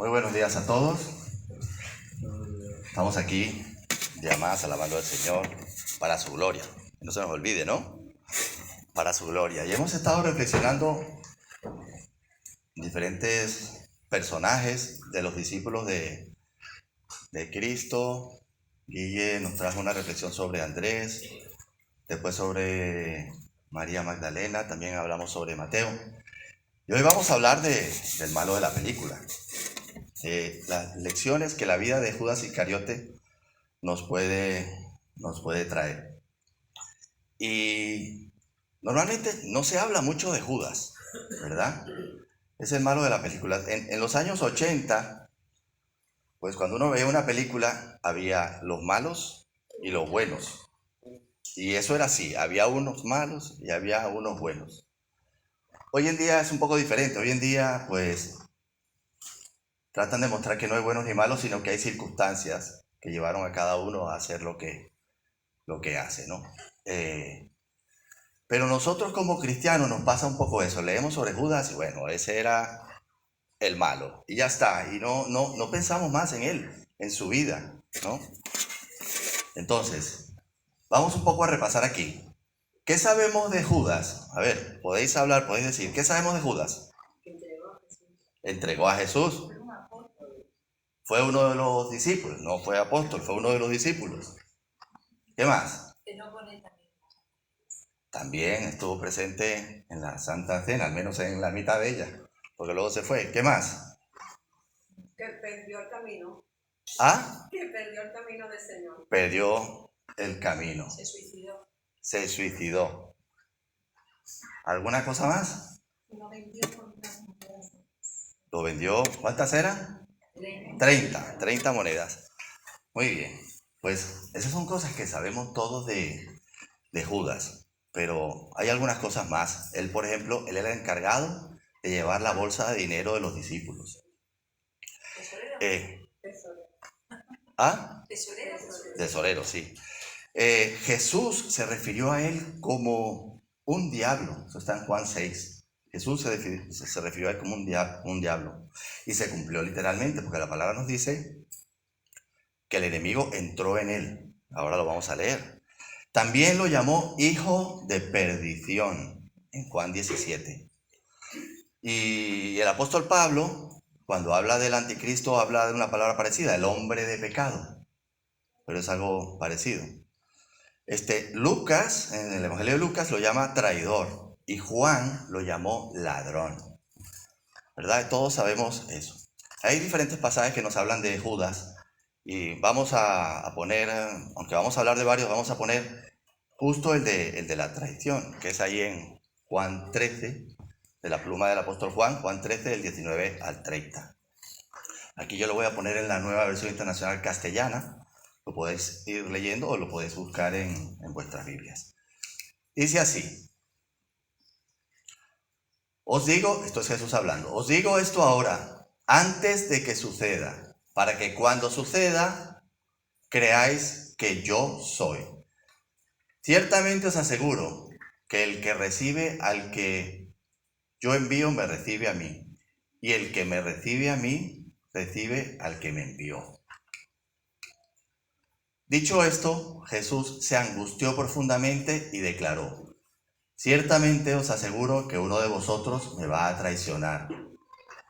Muy buenos días a todos. Estamos aquí, día más, alabando al Señor para su gloria. No se nos olvide, ¿no? Para su gloria. Y hemos estado reflexionando diferentes personajes de los discípulos de Cristo. Guille nos trajo una reflexión sobre Andrés, después sobre María Magdalena, también hablamos sobre Mateo. Y hoy vamos a hablar del malo de la película. Las lecciones que la vida de Judas Iscariote nos puede traer. Y normalmente no se habla mucho de Judas, ¿verdad? Es el malo de la película. En los años 80, pues cuando uno veía una película, había los malos y los buenos. Y eso era así, había unos malos y había unos buenos. Hoy en día es un poco diferente. Hoy en día, pues, tratan de mostrar que no hay buenos ni malos, sino que hay circunstancias que llevaron a cada uno a hacer lo que hace, ¿no? Pero nosotros como cristianos nos pasa un poco eso. Leemos sobre Judas y bueno, ese era el malo. Y ya está. Y no pensamos más en él, en su vida, ¿no? Entonces, vamos un poco a repasar aquí. ¿Qué sabemos de Judas? A ver, podéis hablar, podéis decir, ¿qué sabemos de Judas? Entregó a Jesús. Fue uno de los discípulos, no fue apóstol, fue uno de los discípulos. ¿Qué más? También estuvo presente en la Santa Cena, al menos en la mitad de ella, porque luego se fue. ¿Qué más? Que perdió el camino. ¿Ah? Que perdió el camino del Señor. Perdió el camino. Se suicidó. Se suicidó. ¿Alguna cosa más? Lo vendió por unas monedas. Lo vendió, ¿cuántas eran? 30 monedas. Muy bien. Pues esas son cosas que sabemos todos de Judas. Pero hay algunas cosas más. Él, por ejemplo, él era encargado de llevar la bolsa de dinero de los discípulos. ¿Ah? Tesorero, sí. Jesús se refirió a él como un diablo. Eso está en Juan 6. Jesús se refirió a él como un diablo. Y se cumplió literalmente, porque la palabra nos dice que el enemigo entró en él. Ahora lo vamos a leer. También lo llamó hijo de perdición en Juan 17. Y el apóstol Pablo, cuando habla del anticristo, habla de una palabra parecida, el hombre de pecado. Pero es algo parecido. Lucas, en el Evangelio de Lucas, lo llama traidor y Juan lo llamó ladrón. ¿Verdad? Todos sabemos eso. Hay diferentes pasajes que nos hablan de Judas y vamos a poner, aunque vamos a hablar de varios, vamos a poner justo el de la traición, que es ahí en Juan 13, de la pluma del apóstol Juan 13, del 19 al 30. Aquí yo lo voy a poner en la nueva versión internacional castellana. Lo podéis ir leyendo o lo podéis buscar en vuestras Biblias. Dice así. Os digo, esto es Jesús hablando, os digo esto ahora, antes de que suceda, para que cuando suceda, creáis que yo soy. Ciertamente os aseguro que el que recibe al que yo envío, me recibe a mí. Y el que me recibe a mí, recibe al que me envió. Dicho esto, Jesús se angustió profundamente y declaró: ciertamente os aseguro que uno de vosotros me va a traicionar.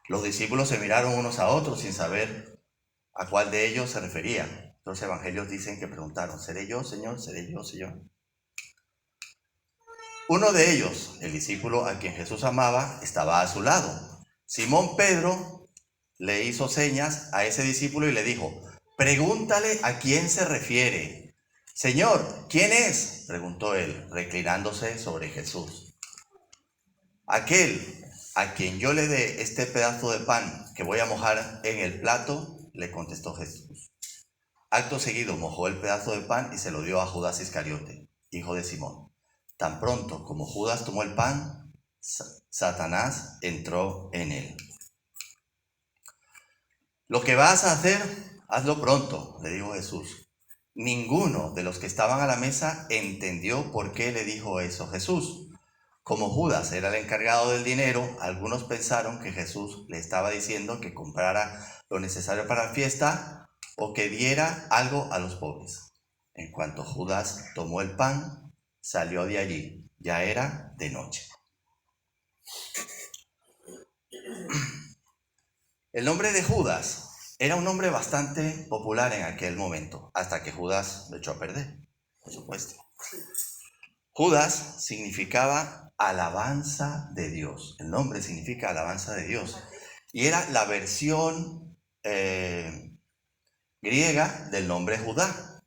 Los discípulos se miraron unos a otros sin saber a cuál de ellos se refería. Los evangelios dicen que preguntaron: ¿seré yo, Señor? ¿Seré yo, Señor? Uno de ellos, el discípulo a quien Jesús amaba, estaba a su lado. Simón Pedro le hizo señas a ese discípulo y le dijo: pregúntale a quién se refiere. Señor, ¿quién es? Preguntó él, reclinándose sobre Jesús. Aquel a quien yo le dé este pedazo de pan que voy a mojar en el plato, le contestó Jesús. Acto seguido mojó el pedazo de pan y se lo dio a Judas Iscariote, hijo de Simón. Tan pronto como Judas tomó el pan, Satanás entró en él. Lo que vas a hacer, hazlo pronto, le dijo Jesús. Ninguno de los que estaban a la mesa entendió por qué le dijo eso Jesús. Como Judas era el encargado del dinero, algunos pensaron que Jesús le estaba diciendo que comprara lo necesario para la fiesta o que diera algo a los pobres. En cuanto Judas tomó el pan, salió de allí. Ya era de noche. El nombre de Judas era un nombre bastante popular en aquel momento, hasta que Judas lo echó a perder, por supuesto. Judas significaba alabanza de Dios. El nombre significa alabanza de Dios. Y era la versión griega del nombre Judá.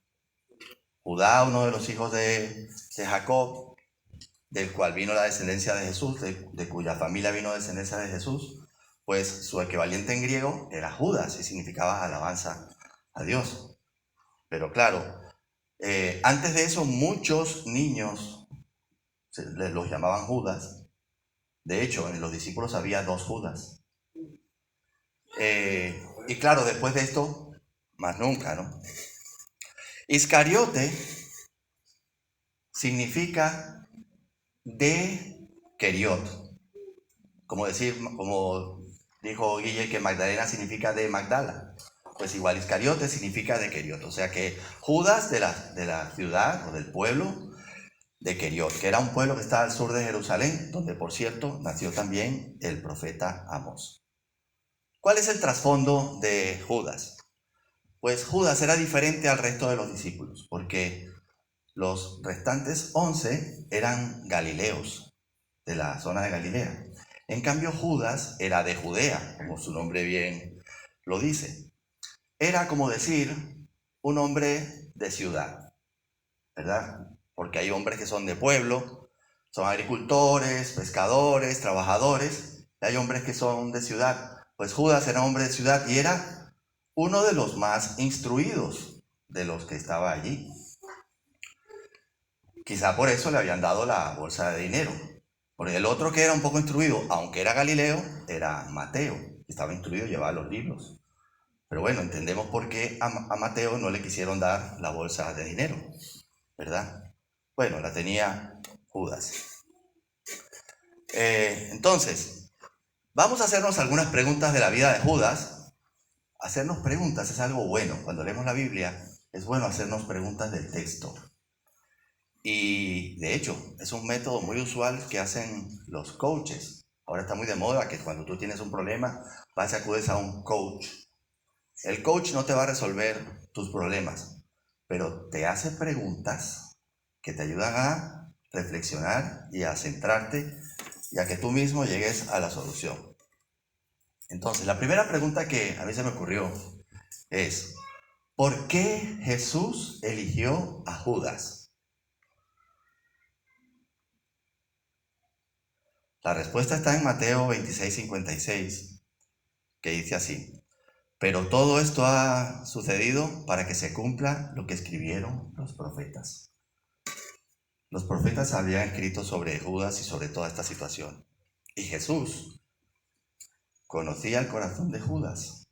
Judá, uno de los hijos de Jacob, del cual vino la descendencia de Jesús, de cuya familia vino la descendencia de Jesús, pues su equivalente en griego era Judas y significaba alabanza a Dios. Pero claro, antes de eso muchos niños los llamaban Judas. De hecho, en los discípulos había 2 Judas. Y claro, después de esto, más nunca, ¿no? Iscariote significa de Queriot. Como dijo Guille que Magdalena significa de Magdala. Pues igual Iscariote significa de Queriot. O sea que Judas de la ciudad o del pueblo de Queriot, que era un pueblo que estaba al sur de Jerusalén, donde por cierto nació también el profeta Amós. ¿Cuál es el trasfondo de Judas? Pues Judas era diferente al resto de los discípulos, porque los restantes 11 eran galileos, de la zona de Galilea. En cambio, Judas era de Judea, como su nombre bien lo dice. Era como decir un hombre de ciudad, ¿verdad? Porque hay hombres que son de pueblo, son agricultores, pescadores, trabajadores, y hay hombres que son de ciudad. Pues Judas era hombre de ciudad y era uno de los más instruidos de los que estaba allí. Quizá por eso le habían dado la bolsa de dinero. Porque el otro que era un poco instruido, aunque era Galileo, era Mateo. Estaba instruido, llevaba los libros. Pero bueno, entendemos por qué a Mateo no le quisieron dar la bolsa de dinero, ¿verdad? Bueno, la tenía Judas. Entonces, vamos a hacernos algunas preguntas de la vida de Judas. Hacernos preguntas es algo bueno. Cuando leemos la Biblia, es bueno hacernos preguntas del texto. Y de hecho, es un método muy usual que hacen los coaches. Ahora está muy de moda que cuando tú tienes un problema, vas y acudes a un coach. El coach no te va a resolver tus problemas, pero te hace preguntas que te ayudan a reflexionar y a centrarte y a que tú mismo llegues a la solución. Entonces, la primera pregunta que a mí se me ocurrió es, ¿por qué Jesús eligió a Judas? La respuesta está en Mateo 26:56, que dice así: pero todo esto ha sucedido para que se cumpla lo que escribieron los profetas. Los profetas habían escrito sobre Judas y sobre toda esta situación. Y Jesús conocía el corazón de Judas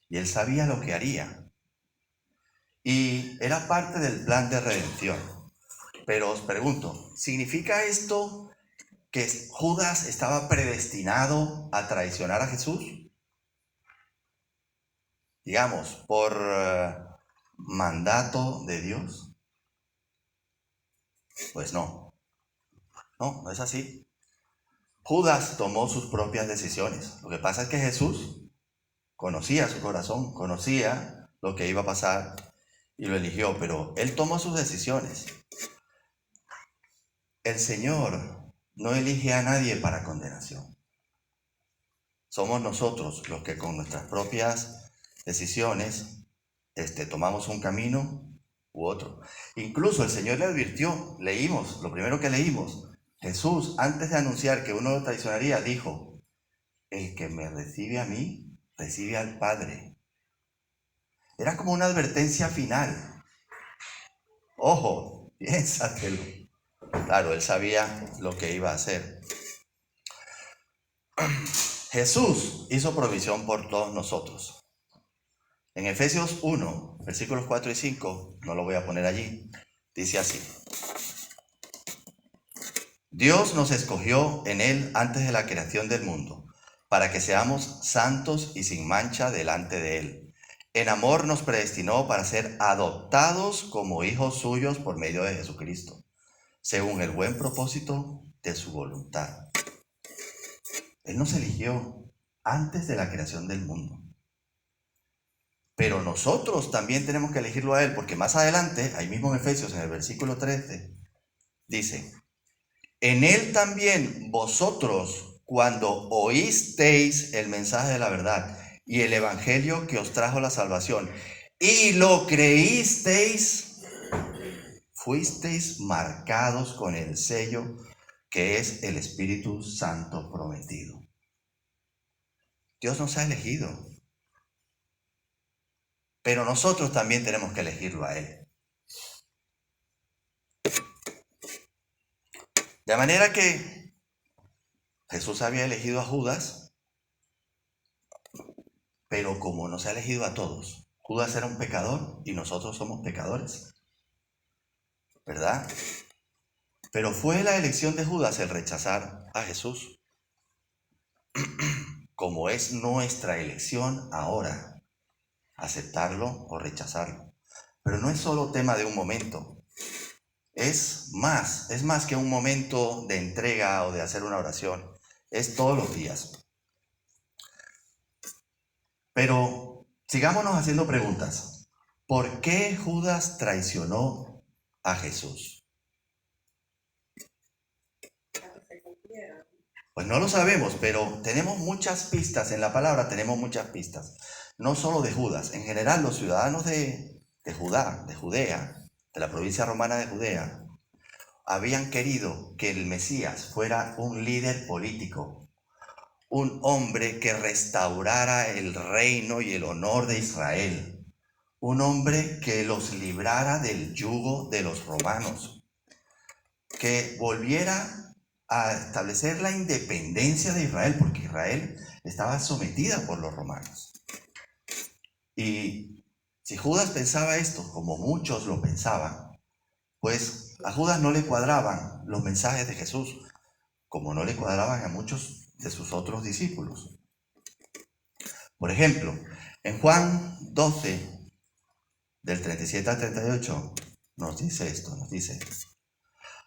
y él sabía lo que haría. Y era parte del plan de redención. Pero os pregunto, ¿significa esto que Judas estaba predestinado a traicionar a Jesús? Digamos, por mandato de Dios. Pues no, no es así. Judas tomó sus propias decisiones. Lo que pasa es que Jesús conocía su corazón, conocía lo que iba a pasar y lo eligió, pero él tomó sus decisiones. El Señor no elige a nadie para condenación. Somos nosotros los que con nuestras propias decisiones tomamos un camino u otro. Incluso el Señor le advirtió, lo primero que leímos, Jesús, antes de anunciar que uno lo traicionaría, dijo: el que me recibe a mí, recibe al Padre. Era como una advertencia final. Ojo, piénsatelo. Claro, él sabía lo que iba a hacer. Jesús hizo provisión por todos nosotros. En Efesios 1, versículos 4 y 5, no lo voy a poner allí, dice así: Dios nos escogió en Él antes de la creación del mundo, para que seamos santos y sin mancha delante de Él. En amor nos predestinó para ser adoptados como hijos suyos por medio de Jesucristo, según el buen propósito de su voluntad. Él nos eligió antes de la creación del mundo. Pero nosotros también tenemos que elegirlo a Él, porque más adelante, ahí mismo en Efesios, en el versículo 13, dice: en Él también vosotros, cuando oísteis el mensaje de la verdad y el evangelio que os trajo la salvación, y lo creísteis, fuisteis marcados con el sello que es el Espíritu Santo prometido. Dios nos ha elegido, pero nosotros también tenemos que elegirlo a Él. De manera que Jesús había elegido a Judas, pero como nos ha elegido a todos, Judas era un pecador y nosotros somos pecadores, ¿verdad? Pero fue la elección de Judas el rechazar a Jesús, como es nuestra elección ahora, aceptarlo o rechazarlo. Pero no es solo tema de un momento, es más que un momento de entrega o de hacer una oración, es todos los días. Pero sigámonos haciendo preguntas. ¿Por qué Judas traicionó a Jesús? Pues no lo sabemos, pero tenemos muchas pistas. En la palabra tenemos muchas pistas. No solo de Judas. En general, los ciudadanos de Judea, de la provincia romana de Judea, habían querido que el Mesías fuera un líder político, un hombre que restaurara el reino y el honor de Israel, un hombre que los librara del yugo de los romanos, que volviera a establecer la independencia de Israel, porque Israel estaba sometida por los romanos. Y si Judas pensaba esto, como muchos lo pensaban, pues a Judas no le cuadraban los mensajes de Jesús, como no le cuadraban a muchos de sus otros discípulos. Por ejemplo, en Juan 12, del 37 al 38, nos dice esto, nos dice: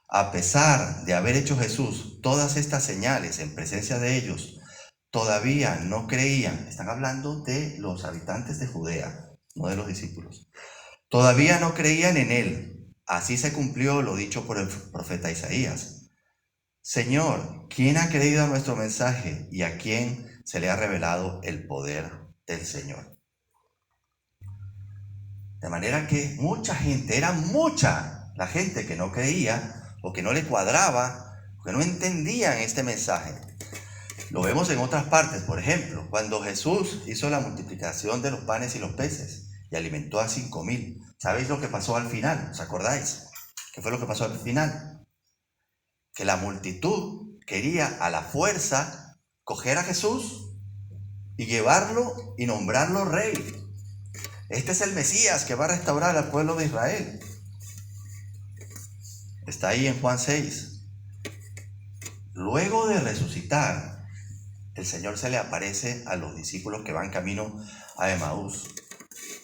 a pesar de haber hecho Jesús todas estas señales en presencia de ellos, todavía no creían. Están hablando de los habitantes de Judea, no de los discípulos. Todavía no creían en Él. Así se cumplió lo dicho por el profeta Isaías. Señor, ¿quién ha creído a nuestro mensaje y a quién se le ha revelado el poder del Señor? De manera que mucha gente, era mucha la gente que no creía o que no le cuadraba, que no entendían este mensaje. Lo vemos en otras partes. Por ejemplo, cuando Jesús hizo la multiplicación de los panes y los peces y alimentó a 5,000. ¿Sabéis lo que pasó al final? ¿Os acordáis? ¿Qué fue lo que pasó al final? Que la multitud quería a la fuerza coger a Jesús y llevarlo y nombrarlo rey. Este es el Mesías que va a restaurar al pueblo de Israel. Está ahí en Juan 6. Luego de resucitar, el Señor se le aparece a los discípulos que van camino a Emaús.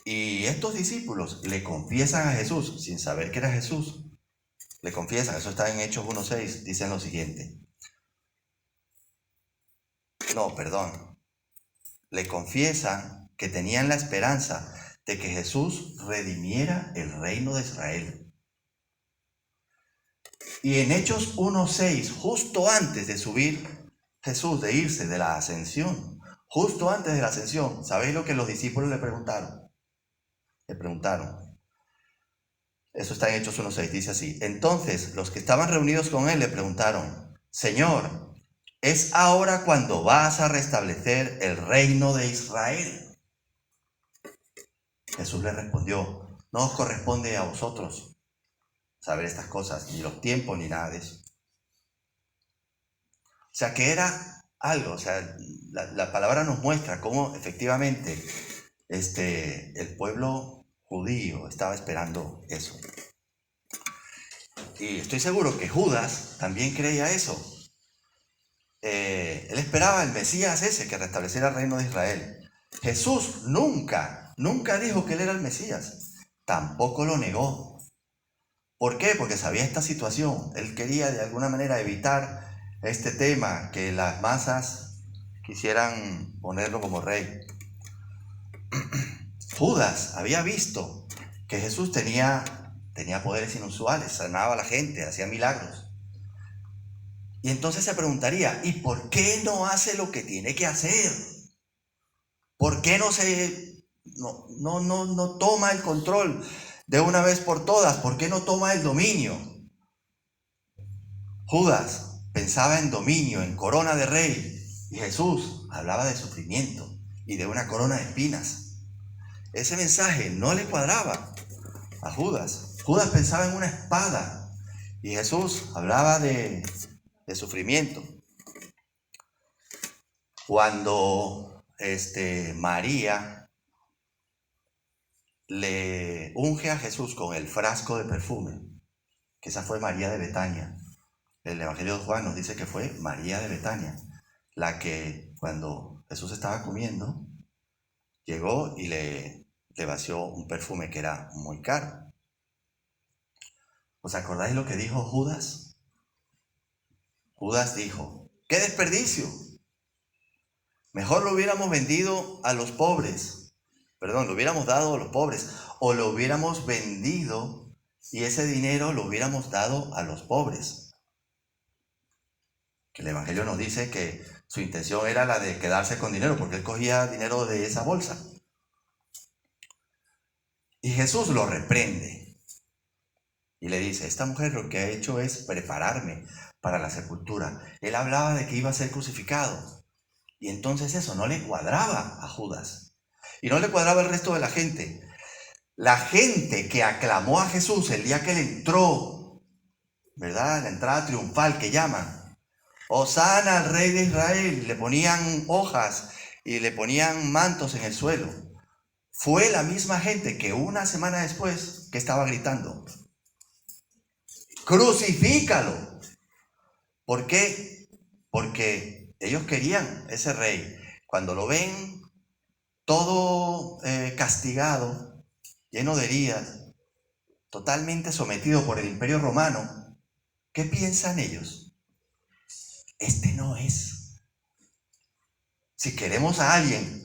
Y estos discípulos le confiesan a Jesús, sin saber que era Jesús. Le confiesan, eso está en Hechos 1:6, dicen lo siguiente. Le confiesan que tenían la esperanza de que Jesús redimiera el reino de Israel. Y en Hechos 1:6, justo antes de subir Jesús, de irse de la ascensión, justo antes de la ascensión, ¿sabéis lo que los discípulos le preguntaron? Eso está en Hechos 1:6, dice así: entonces los que estaban reunidos con él le preguntaron: Señor, ¿es ahora cuando vas a restablecer el reino de Israel? Jesús le respondió: no os corresponde a vosotros saber estas cosas, ni los tiempos, ni nada de eso. O sea, que era algo, o sea, la palabra nos muestra cómo efectivamente el pueblo judío estaba esperando eso. Y estoy seguro que Judas también creía eso. él esperaba el Mesías ese que restableciera el reino de Israel. Jesús nunca dijo que él era el Mesías. Tampoco lo negó. ¿Por qué? Porque sabía esta situación. Él quería de alguna manera evitar este tema, que las masas quisieran ponerlo como rey. Judas había visto que Jesús tenía poderes inusuales, sanaba a la gente, hacía milagros. Y entonces se preguntaría, ¿y por qué no hace lo que tiene que hacer? ¿Por qué no toma el control de una vez por todas? ¿Por qué no toma el dominio? Judas pensaba en dominio, en corona de rey, y Jesús hablaba de sufrimiento y de una corona de espinas. Ese mensaje no le cuadraba a Judas. Judas pensaba en una espada y Jesús hablaba de sufrimiento. Cuando María le unge a Jesús con el frasco de perfume, que esa fue María de Betania. El Evangelio de Juan nos dice que fue María de Betania, la que cuando Jesús estaba comiendo, llegó y le vació un perfume que era muy caro. ¿Os acordáis lo que dijo Judas? Judas dijo, ¡qué desperdicio! Mejor lo hubiéramos vendido a los pobres. Perdón, lo hubiéramos dado a los pobres. O lo hubiéramos vendido y ese dinero lo hubiéramos dado a los pobres. Que el Evangelio nos dice que su intención era la de quedarse con dinero, porque él cogía dinero de esa bolsa. Y Jesús lo reprende. Y le dice, esta mujer lo que ha hecho es prepararme para la sepultura. Él hablaba de que iba a ser crucificado. Y entonces eso no le cuadraba a Judas. Y no le cuadraba al resto de la gente. La gente que aclamó a Jesús el día que él entró, ¿verdad? La entrada triunfal que llaman. Hosana al rey de Israel. Le ponían hojas y le ponían mantos en el suelo. Fue la misma gente que una semana después que estaba gritando, ¡crucifícalo! ¿Por qué? Porque ellos querían ese rey. Cuando lo ven todo castigado, lleno de heridas, totalmente sometido por el Imperio Romano, ¿qué piensan ellos? Este no es. Si queremos a alguien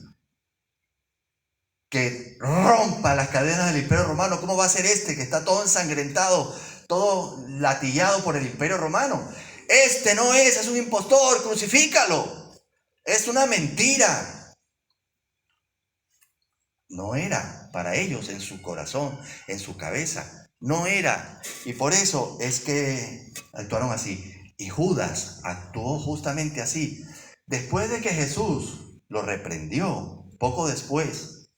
que rompa las cadenas del Imperio Romano, ¿cómo va a ser este que está todo ensangrentado, todo latillado por el Imperio Romano? Este no es un impostor, crucifícalo. Es una mentira. No era para ellos en su corazón, en su cabeza. No era. Y por eso es que actuaron así. Y Judas actuó justamente así. Después de que Jesús lo reprendió, poco después,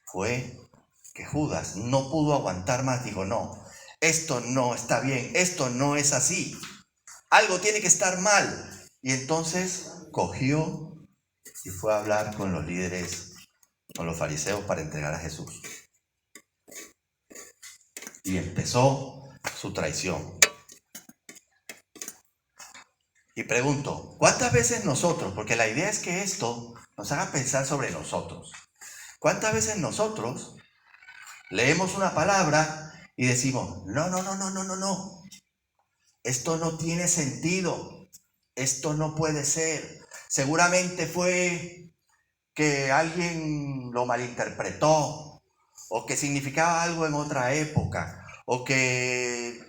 fue que Judas no pudo aguantar más. Dijo, no, esto no está bien, esto no es así. Algo tiene que estar mal. Y entonces cogió y fue a hablar con los líderes, con los fariseos, para entregar a Jesús. Y empezó su traición. Y pregunto, ¿cuántas veces nosotros, porque la idea es que esto nos haga pensar sobre nosotros, ¿cuántas veces nosotros leemos una palabra y decimos, no, esto no tiene sentido, esto no puede ser, seguramente fue que alguien lo malinterpretó, o que significaba algo en otra época, o que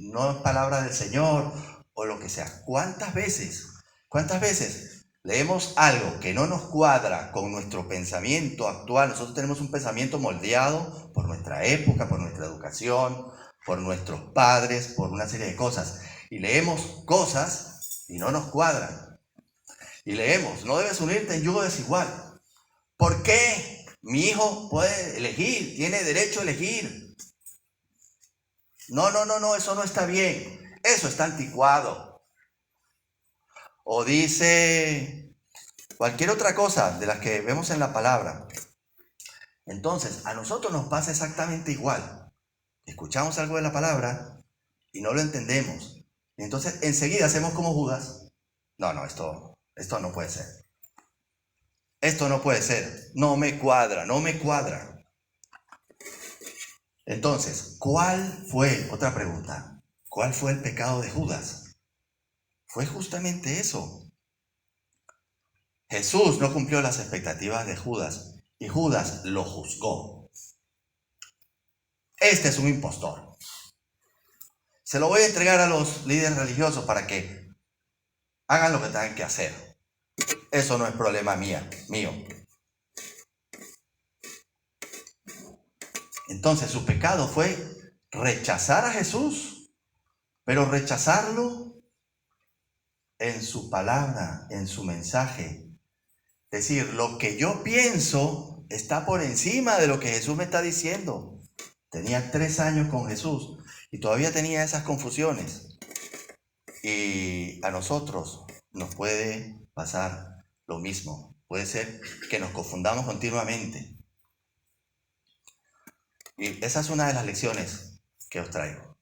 no es palabra del Señor, o lo que sea? ¿Cuántas veces leemos algo que no nos cuadra con nuestro pensamiento actual? Nosotros tenemos un pensamiento moldeado por nuestra época, por nuestra educación, por nuestros padres, por una serie de cosas. Y leemos cosas y no nos cuadran. Y leemos, no debes unirte en yugo desigual. ¿Por qué? Mi hijo puede elegir, tiene derecho a elegir. No, eso no está bien. Eso está anticuado. O dice cualquier otra cosa de las que vemos en la palabra. Entonces, a nosotros nos pasa exactamente igual. Escuchamos algo de la palabra y no lo entendemos. Y entonces enseguida hacemos como Judas. No, esto no puede ser. Esto no puede ser. No me cuadra. Entonces, otra pregunta, ¿cuál fue el pecado de Judas? Fue justamente eso. Jesús no cumplió las expectativas de Judas y Judas lo juzgó. Este es un impostor. Se lo voy a entregar a los líderes religiosos para que hagan lo que tengan que hacer. Eso no es problema mío. Entonces su pecado fue rechazar a Jesús, pero rechazarlo en su palabra, en su mensaje. Es decir, lo que yo pienso está por encima de lo que Jesús me está diciendo. Tenía 3 años con Jesús y todavía tenía esas confusiones. Y a nosotros nos puede pasar lo mismo. Puede ser que nos confundamos continuamente. Y esa es una de las lecciones que os traigo.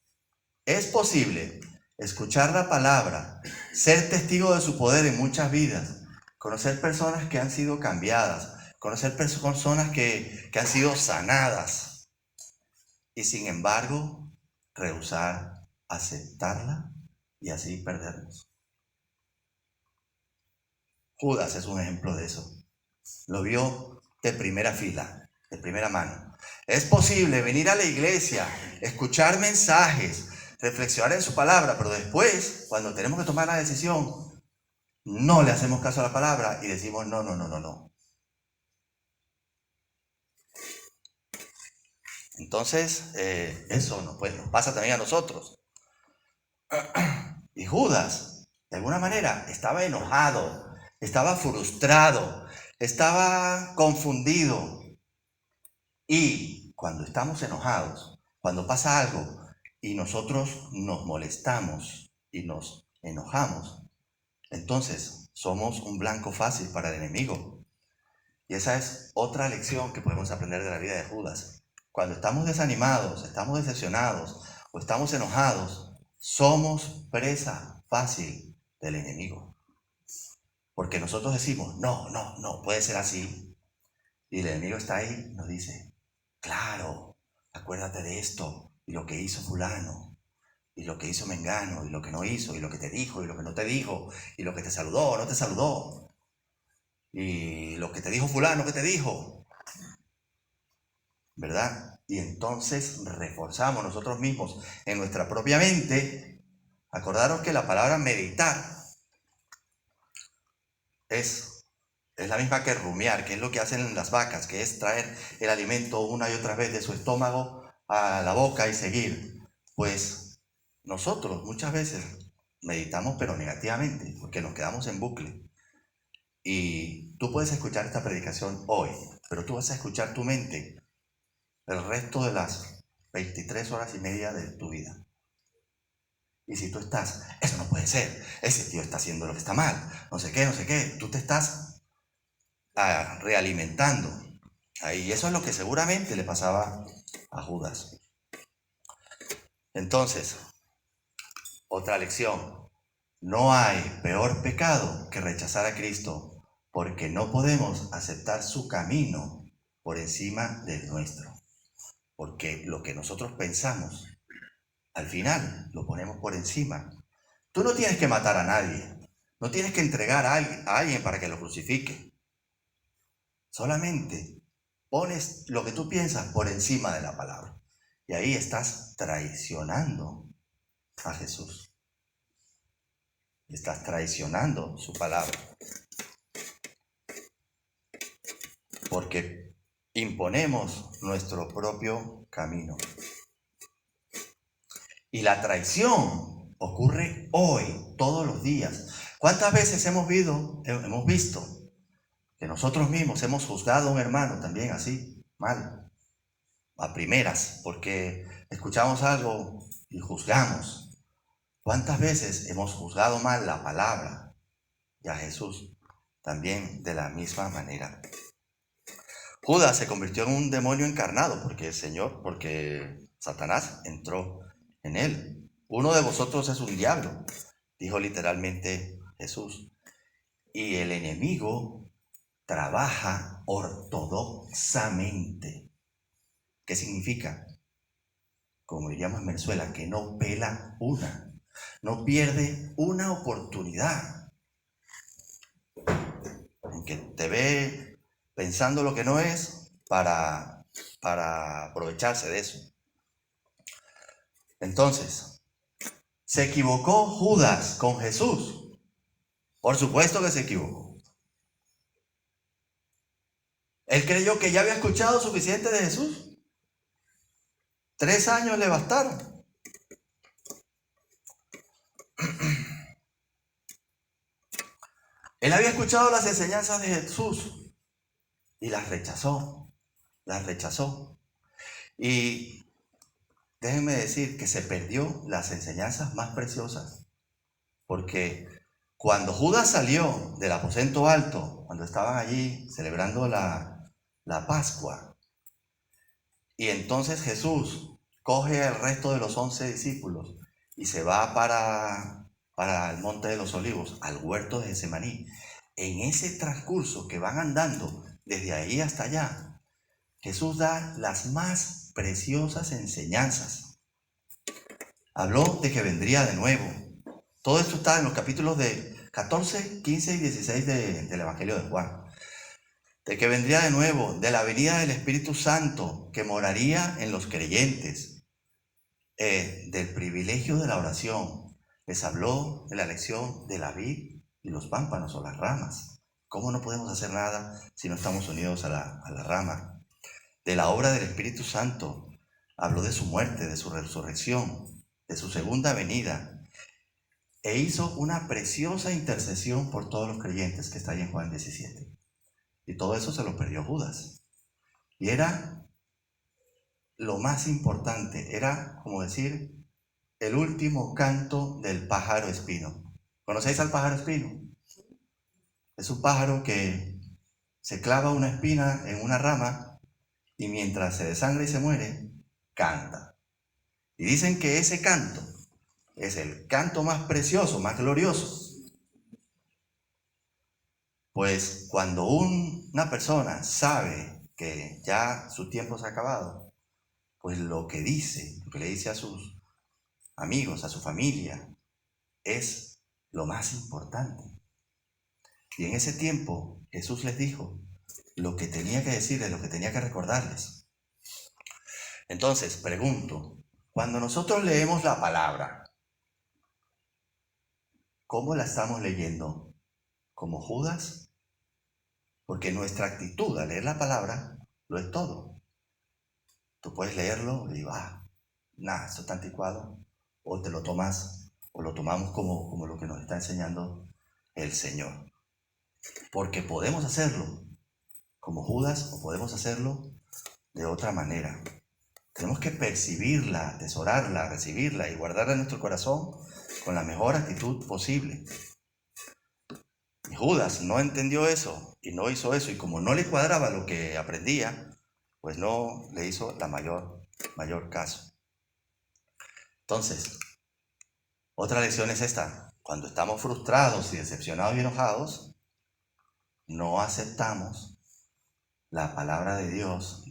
Es posible escuchar la palabra, ser testigo de su poder en muchas vidas, conocer personas que han sido cambiadas, conocer personas que han sido sanadas y sin embargo rehusar aceptarla y así perdernos. Judas es un ejemplo de eso. Lo vio de primera fila, de primera mano. Es posible venir a la iglesia, escuchar mensajes, reflexionar en su palabra, pero después, cuando tenemos que tomar la decisión, no le hacemos caso a la palabra y decimos no. Entonces, eso nos pasa también a nosotros. Y Judas, de alguna manera, estaba enojado, estaba frustrado, estaba confundido. Y cuando estamos enojados, cuando pasa algo y nosotros nos molestamos y nos enojamos, entonces somos un blanco fácil para el enemigo. Y esa es otra lección que podemos aprender de la vida de Judas. Cuando estamos desanimados, estamos decepcionados o estamos enojados, somos presa fácil del enemigo. Porque nosotros decimos, no puede ser así. Y el enemigo está ahí y nos dice, claro, acuérdate de esto, y lo que hizo fulano, y lo que hizo mengano, y lo que no hizo, y lo que te dijo, y lo que no te dijo, y lo que te saludó o no te saludó, y lo que te dijo fulano, que te dijo, ¿verdad? Y entonces reforzamos nosotros mismos en nuestra propia mente. Acordaros que la palabra meditar es la misma que rumiar, que es lo que hacen las vacas, que es traer el alimento una y otra vez de su estómago a la boca y seguir. Pues nosotros muchas veces meditamos, pero negativamente, porque nos quedamos en bucle. Y tú puedes escuchar esta predicación hoy, pero tú vas a escuchar tu mente el resto de las 23 horas y media de tu vida. Y si tú estás, eso no puede ser, ese tío está haciendo lo que está mal, no sé qué, tú te estás realimentando. Ahí, eso es lo que seguramente le pasaba a Judas. Entonces, otra lección. No hay peor pecado que rechazar a Cristo, porque no podemos aceptar su camino por encima del nuestro. Porque lo que nosotros pensamos, al final lo ponemos por encima. Tú no tienes que matar a nadie, no tienes que entregar a alguien para que lo crucifique. Solamente pones lo que tú piensas por encima de la palabra. Y ahí estás traicionando a Jesús. Estás traicionando su palabra. Porque imponemos nuestro propio camino. Y la traición ocurre hoy, todos los días. ¿Cuántas veces hemos visto que nosotros mismos hemos juzgado a un hermano también así, mal, a primeras, porque escuchamos algo y juzgamos? ¿Cuántas veces hemos juzgado mal la palabra y a Jesús también de la misma manera? Judas se convirtió en un demonio encarnado porque Satanás entró en él. uno de vosotros es un diablo, dijo literalmente Jesús. Y el enemigo trabaja ortodoxamente. ¿Qué significa? Como diríamos en Venezuela, que no pela una, no pierde una oportunidad. Aunque te ve pensando lo que no es para aprovecharse de eso. Entonces, ¿se equivocó Judas con Jesús? Por supuesto que se equivocó. Él creyó que ya había escuchado suficiente de Jesús. 3 años le bastaron. Él había escuchado las enseñanzas de Jesús y las rechazó. Y déjenme decir que se perdió las enseñanzas más preciosas. Porque cuando Judas salió del aposento alto, cuando estaban allí celebrando la Pascua, y entonces Jesús coge al resto de los 11 discípulos y se va para el Monte de los Olivos, al huerto de Getsemaní. En ese transcurso que van andando desde ahí hasta allá, Jesús da las más preciosas enseñanzas. Habló de que vendría de nuevo. Todo esto está en los capítulos de 14, 15 y 16 del Evangelio de Juan. De que vendría de nuevo, de la venida del Espíritu Santo que moraría en los creyentes, del privilegio de la oración. Les habló de la lección de la vid y los pámpanos o las ramas. ¿Cómo no podemos hacer nada si no estamos unidos a la rama? De la obra del Espíritu Santo. Habló de su muerte, de su resurrección, de su segunda venida. E hizo una preciosa intercesión por todos los creyentes que está ahí en Juan 17. Y todo eso se lo perdió Judas. Y era lo más importante, era como decir el último canto del pájaro espino. ¿Conocéis al pájaro espino? Es un pájaro que se clava una espina en una rama y mientras se desangra y se muere, canta. Y dicen que ese canto es el canto más precioso, más glorioso. Pues cuando una persona sabe que ya su tiempo se ha acabado, pues lo que le dice a sus amigos, a su familia, es lo más importante. Y en ese tiempo Jesús les dijo lo que tenía que decirles, lo que tenía que recordarles. Entonces, pregunto, cuando nosotros leemos la palabra, ¿cómo la estamos leyendo? ¿Como Judas? Porque nuestra actitud al leer la palabra lo es todo. Tú puedes leerlo y digo, nada, esto está anticuado. O te lo tomas, o lo tomamos como lo que nos está enseñando el Señor. Porque podemos hacerlo como Judas o podemos hacerlo de otra manera. Tenemos que percibirla, atesorarla, recibirla y guardarla en nuestro corazón con la mejor actitud posible. Y Judas no entendió eso y no hizo eso, y como no le cuadraba lo que aprendía, pues no le hizo la mayor caso. Entonces, otra lección es esta: cuando estamos frustrados y decepcionados y enojados, no aceptamos la palabra de Dios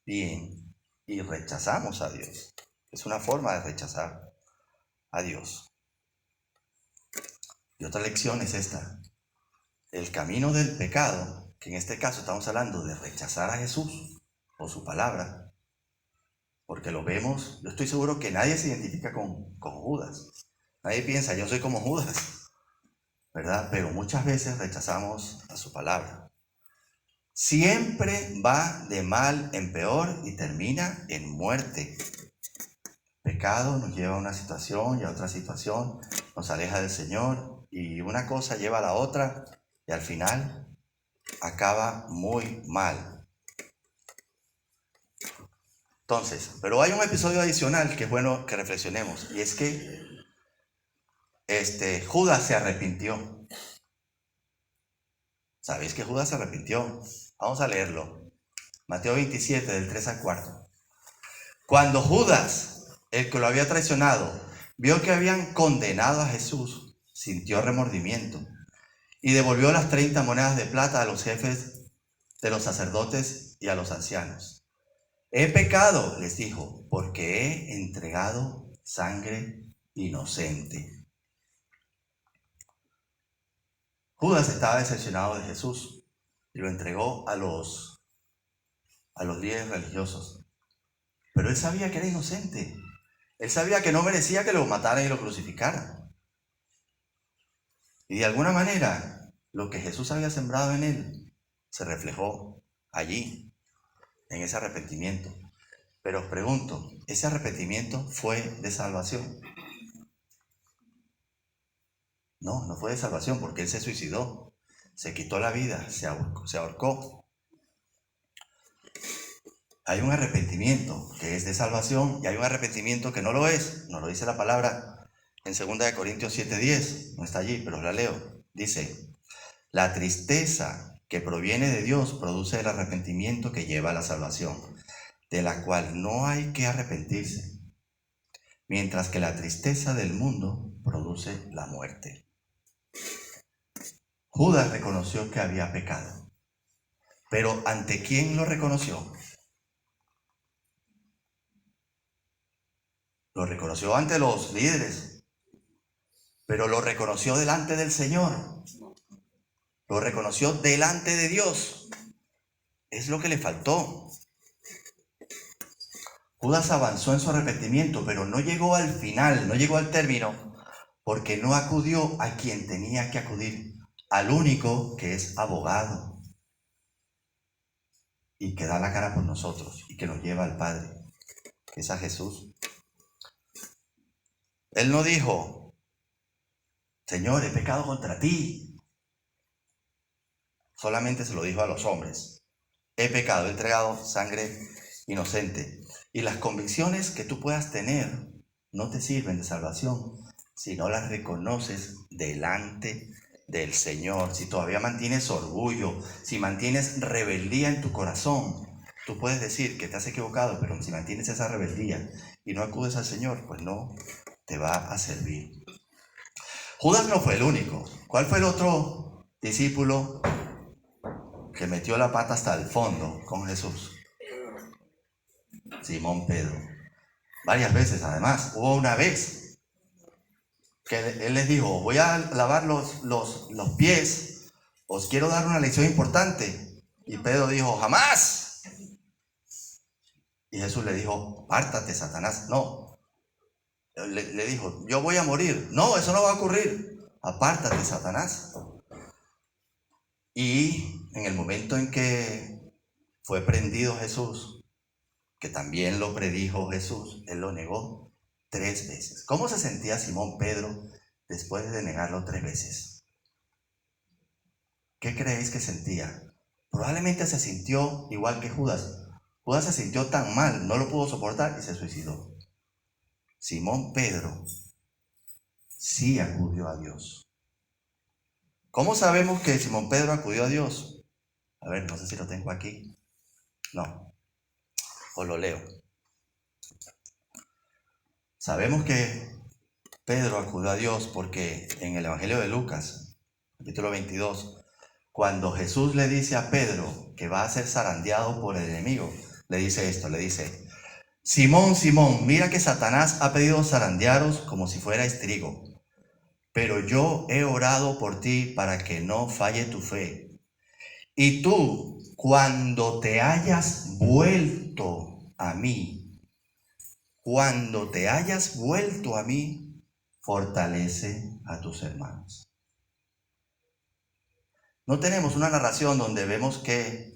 bien y rechazamos a Dios. Es una forma de rechazar a Dios. Y otra lección es esta: el camino del pecado, que en este caso estamos hablando de rechazar a Jesús o su palabra, porque lo vemos, yo estoy seguro que nadie se identifica con Judas. Nadie piensa, yo soy como Judas, ¿verdad? Pero muchas veces rechazamos a su palabra. Siempre va de mal en peor y termina en muerte. Pecado nos lleva a una situación y a otra situación, nos aleja del Señor y una cosa lleva a la otra y al final acaba muy mal. Entonces, pero hay un episodio adicional que es bueno que reflexionemos, y es que Judas se arrepintió. ¿Sabéis que Judas se arrepintió? Vamos a leerlo. Mateo 27, del 3 al 4. Cuando Judas, el que lo había traicionado, vio que habían condenado a Jesús, sintió remordimiento y devolvió las 30 monedas de plata a los jefes de los sacerdotes y a los ancianos. He pecado, les dijo, porque he entregado sangre inocente. Judas estaba decepcionado de Jesús y lo entregó a los líderes religiosos. Pero él sabía que era inocente. Él sabía que no merecía que lo mataran y lo crucificaran. Y de alguna manera, lo que Jesús había sembrado en él se reflejó allí, en ese arrepentimiento. Pero os pregunto, ¿ese arrepentimiento fue de salvación? No, no fue de salvación, porque él se suicidó, se quitó la vida, se ahorcó. Hay un arrepentimiento que es de salvación y hay un arrepentimiento que no lo es. Nos lo dice la palabra en 2 Corintios 7:10. No está allí, pero la leo. Dice, la tristeza que proviene de Dios produce el arrepentimiento que lleva a la salvación, de la cual no hay que arrepentirse, mientras que la tristeza del mundo produce la muerte. Judas reconoció que había pecado, pero ¿ante quién lo reconoció? Lo reconoció ante los líderes, pero lo reconoció delante del Señor. Lo reconoció delante de Dios. Es lo que le faltó. Judas avanzó en su arrepentimiento, pero no llegó al final, no llegó al término, porque no acudió a quien tenía que acudir, al único que es abogado y que da la cara por nosotros y que nos lleva al Padre, que es a Jesús. Él no dijo, Señor, he pecado contra ti. Solamente se lo dijo a los hombres. He pecado, he entregado sangre inocente. Y las convicciones que tú puedas tener no te sirven de salvación si no las reconoces delante del Señor. Si todavía mantienes orgullo, si mantienes rebeldía en tu corazón, tú puedes decir que te has equivocado, pero si mantienes esa rebeldía y no acudes al Señor, pues no te va a servir. Judas no fue el único. ¿Cuál fue el otro discípulo que metió la pata hasta el fondo con Jesús? Simón Pedro. Varias veces además. Hubo una vez que él les dijo, voy a lavar los pies, os quiero dar una lección importante. Y Pedro dijo, jamás. Y Jesús le dijo, apártate, Satanás. No. Le dijo, yo voy a morir. No, eso no va a ocurrir. Apártate, Satanás. Y en el momento en que fue prendido Jesús, que también lo predijo Jesús, él lo negó 3 veces. ¿Cómo se sentía Simón Pedro después de negarlo 3 veces? ¿Qué creéis que sentía? Probablemente se sintió igual que Judas. Judas se sintió tan mal, no lo pudo soportar y se suicidó. Simón Pedro sí acudió a Dios. ¿Cómo sabemos que Simón Pedro acudió a Dios? A ver, no sé si lo tengo aquí. No. Os lo leo. Sabemos que Pedro acudió a Dios porque en el Evangelio de Lucas, capítulo 22, cuando Jesús le dice a Pedro que va a ser zarandeado por el enemigo, le dice esto, le dice, Simón, Simón, mira que Satanás ha pedido zarandearos como si fuerais trigo, pero yo he orado por ti para que no falle tu fe. Y tú, cuando te hayas vuelto a mí, fortalece a tus hermanos. No tenemos una narración donde vemos que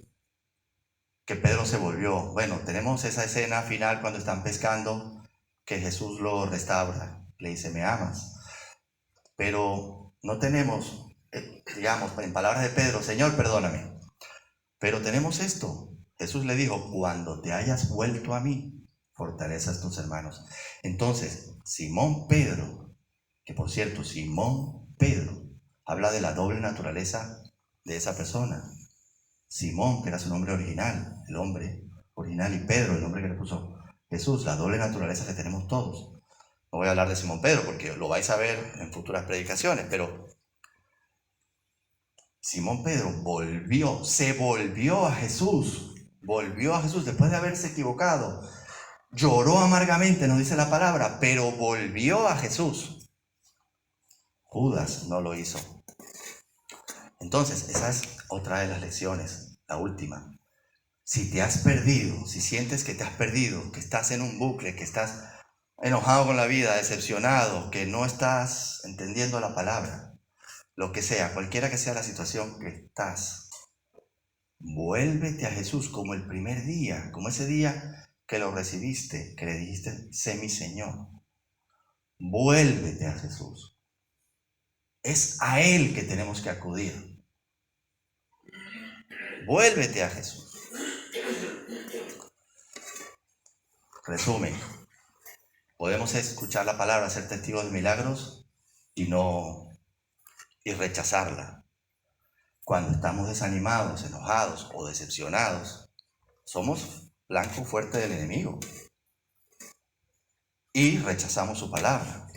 Pedro se volvió. Bueno, tenemos esa escena final cuando están pescando, que Jesús lo restaura, le dice, ¿me amas? Pero no tenemos, digamos, en palabras de Pedro, Señor, perdóname. Pero tenemos esto. Jesús le dijo, cuando te hayas vuelto a mí, fortalece a tus hermanos. Entonces, Simón Pedro, que por cierto, Simón Pedro, habla de la doble naturaleza de esa persona. Simón, que era su nombre original, el hombre original, y Pedro, el nombre que le puso Jesús, la doble naturaleza que tenemos todos. No voy a hablar de Simón Pedro porque lo vais a ver en futuras predicaciones, pero Simón Pedro se volvió a Jesús después de haberse equivocado. Lloró amargamente, nos dice la palabra, pero volvió a Jesús. Judas no lo hizo. Entonces, esa es otra de las lecciones, la última. Si te has perdido, si sientes que te has perdido, que estás en un bucle, que estás enojado con la vida, decepcionado, que no estás entendiendo la palabra, lo que sea, cualquiera que sea la situación que estás, vuélvete a Jesús como el primer día, como ese día que lo recibiste, que le dijiste, sé mi Señor. Vuélvete a Jesús. Es a Él que tenemos que acudir. Vuélvete a Jesús. Resumen, podemos escuchar la palabra, ser testigos de milagros y rechazarla. Cuando estamos desanimados, enojados o decepcionados, somos blanco fuerte del enemigo y rechazamos su palabra.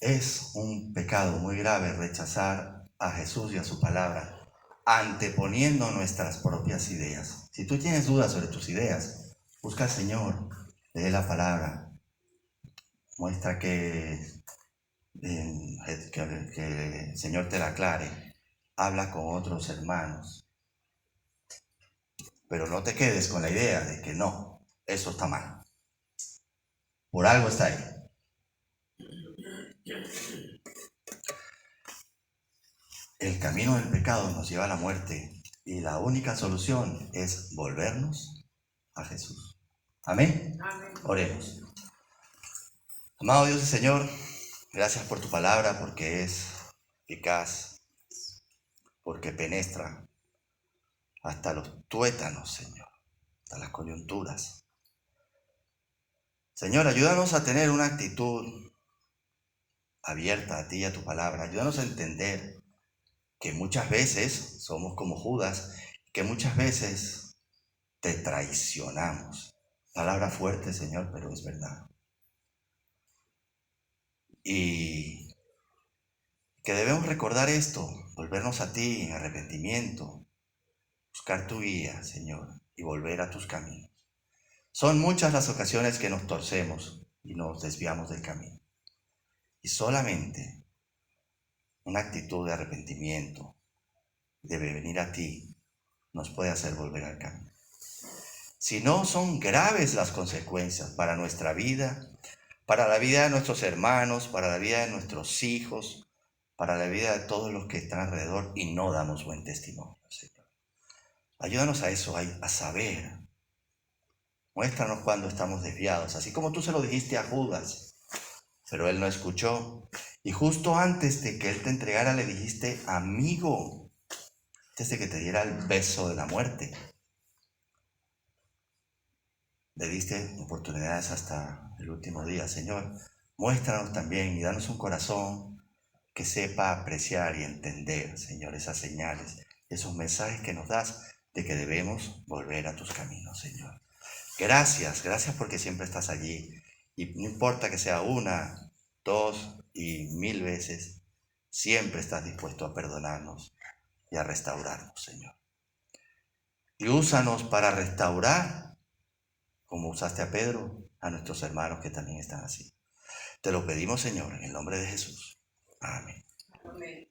Es un pecado muy grave rechazar a Jesús y a su palabra, anteponiendo nuestras propias ideas. Si tú tienes dudas sobre tus ideas, busca al Señor, lee la palabra, muestra que el Señor te la aclare, habla con otros hermanos, pero no te quedes con la idea de que no, eso está mal. Por algo está ahí. El camino del pecado nos lleva a la muerte y la única solución es volvernos a Jesús. Amén. Amén. Oremos. Amado Dios y Señor, gracias por tu palabra, porque es eficaz, porque penetra hasta los tuétanos, Señor, hasta las coyunturas. Señor, ayúdanos a tener una actitud abierta a ti y a tu palabra. Ayúdanos a entender que muchas veces somos como Judas, que muchas veces te traicionamos. Palabra fuerte, Señor, pero es verdad. Y que debemos recordar esto, volvernos a ti en arrepentimiento, buscar tu guía, Señor, y volver a tus caminos. Son muchas las ocasiones que nos torcemos y nos desviamos del camino. Y solamente una actitud de arrepentimiento, de venir a ti, nos puede hacer volver al camino. Si no, son graves las consecuencias para nuestra vida, para la vida de nuestros hermanos, para la vida de nuestros hijos, para la vida de todos los que están alrededor y no damos buen testimonio, Señor. Ayúdanos a eso, a saber. Muéstranos cuando estamos desviados, así como tú se lo dijiste a Judas, pero él no escuchó. Y justo antes de que él te entregara le dijiste, amigo, antes de que te diera el beso de la muerte. Le diste oportunidades hasta el último día, Señor. Muéstranos también y danos un corazón que sepa apreciar y entender, Señor, esas señales, esos mensajes que nos das de que debemos volver a tus caminos, Señor. Gracias porque siempre estás allí. Y no importa que sea 1, 2 y 1000 veces, siempre estás dispuesto a perdonarnos y a restaurarnos, Señor. Y úsanos para restaurar, como usaste a Pedro, a nuestros hermanos que también están así. Te lo pedimos, Señor, en el nombre de Jesús. Amén. Amén.